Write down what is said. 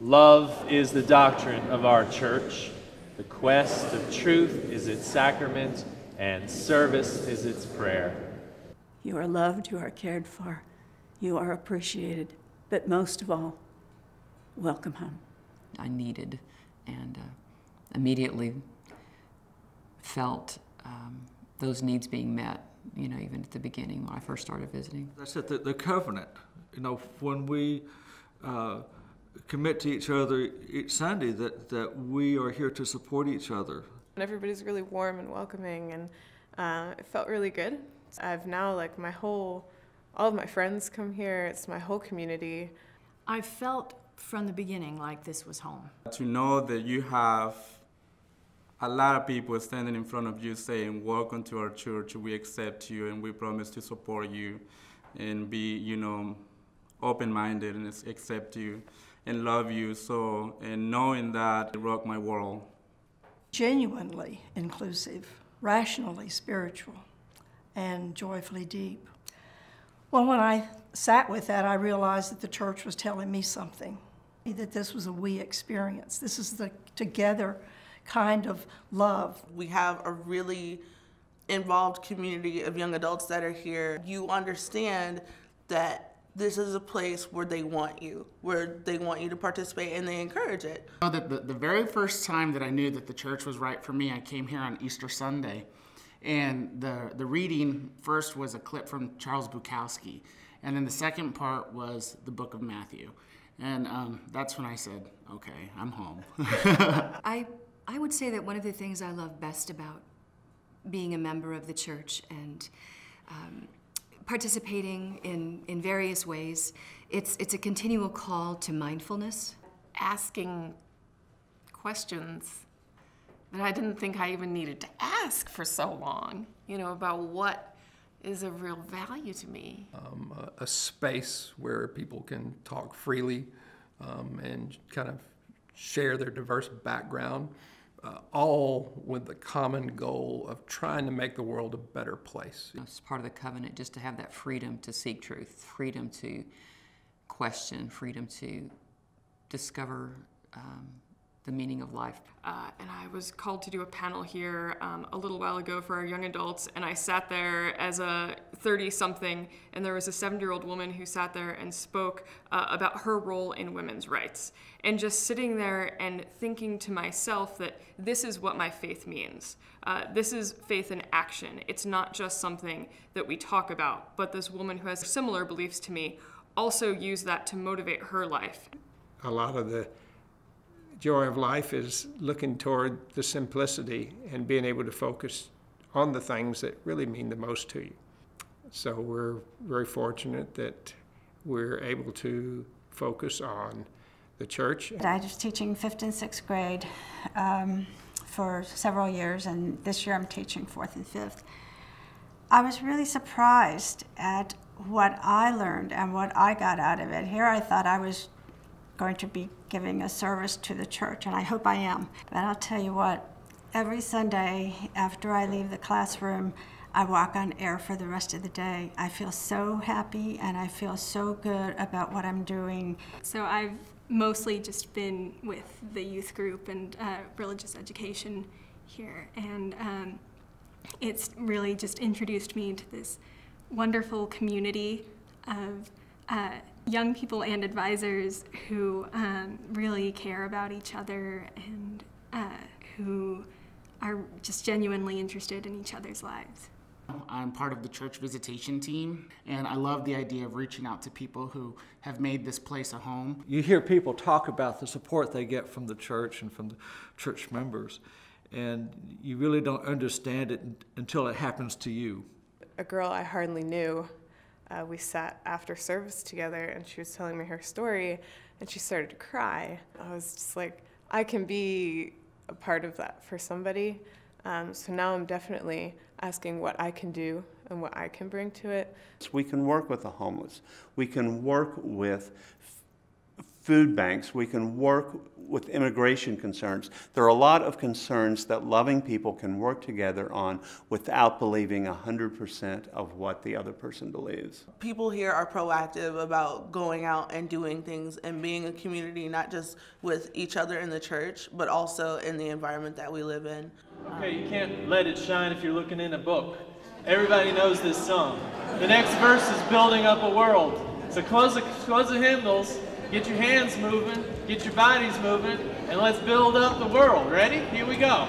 Love is the doctrine of our church. The quest of truth is its sacrament, and service is its prayer. You are loved, you are cared for, you are appreciated, but most of all, welcome home. I needed and immediately felt those needs being met, you know, even at the beginning when I first started visiting. That's it, the covenant. You know, when we commit to each other each Sunday that we are here to support each other. And everybody's really warm and welcoming, and it felt really good. I've now, like, all of my friends come here. It's my whole community. I felt from the beginning like this was home. To know that you have a lot of people standing in front of you saying, welcome to our church, we accept you and we promise to support you and be, you know, open-minded and accept you and love you. So, and knowing that, it rocked my world. Genuinely inclusive, rationally spiritual, and joyfully deep. Well, when I sat with that, I realized that the church was telling me something, that this was a we experience. This is the together kind of love. We have a really involved community of young adults that are here. You understand that this is a place where they want you to participate, and they encourage it. The very first time that I knew that the church was right for me, I came here on Easter Sunday. And the reading first was a clip from Charles Bukowski, and then the second part was the book of Matthew. And that's when I said, okay, I'm home. I would say that one of the things I love best about being a member of the church and participating in various ways, it's a continual call to mindfulness. Asking questions that I didn't think I even needed to ask for so long, you know, about what is of real value to me. A space where people can talk freely and kind of share their diverse background, all with the common goal of trying to make the world a better place. It's part of the covenant just to have that freedom to seek truth, freedom to question, freedom to discover the meaning of life. And I was called to do a panel here a little while ago for our young adults, and I sat there as a 30-something, and there was a 70-year-old woman who sat there and spoke about her role in women's rights. And just sitting there and thinking to myself that this is what my faith means. This is faith in action. It's not just something that we talk about, but this woman who has similar beliefs to me also used that to motivate her life. A lot of the joy of life is looking toward the simplicity and being able to focus on the things that really mean the most to you. So we're very fortunate that we're able to focus on the church. I was teaching 5th and 6th grade for several years, and this year I'm teaching 4th and 5th. I was really surprised at what I learned and what I got out of it. Here I thought I was going to be giving a service to the church, and I hope I am. But I'll tell you what, every Sunday after I leave the classroom, I walk on air for the rest of the day. I feel so happy and I feel so good about what I'm doing. So I've mostly just been with the youth group and religious education here, and it's really just introduced me to this wonderful community of young people and advisors who really care about each other and who are just genuinely interested in each other's lives. I'm part of the church visitation team, and I love the idea of reaching out to people who have made this place a home. You hear people talk about the support they get from the church and from the church members, and you really don't understand it until it happens to you. A girl I hardly knew, we sat after service together, and she was telling me her story, and she started to cry. I was just like, I can be a part of that for somebody. So now I'm definitely asking what I can do and what I can bring to it. We can work with the homeless. We can work with food banks. We can work with immigration concerns. There are a lot of concerns that loving people can work together on without believing 100% of what the other person believes. People here are proactive about going out and doing things and being a community, not just with each other in the church, but also in the environment that we live in. Okay, you can't let it shine if you're looking in a book. Everybody knows this song. The next verse is building up a world. So close the hymnals, get your hands moving, get your bodies moving, and let's build up the world. Ready? Here we go.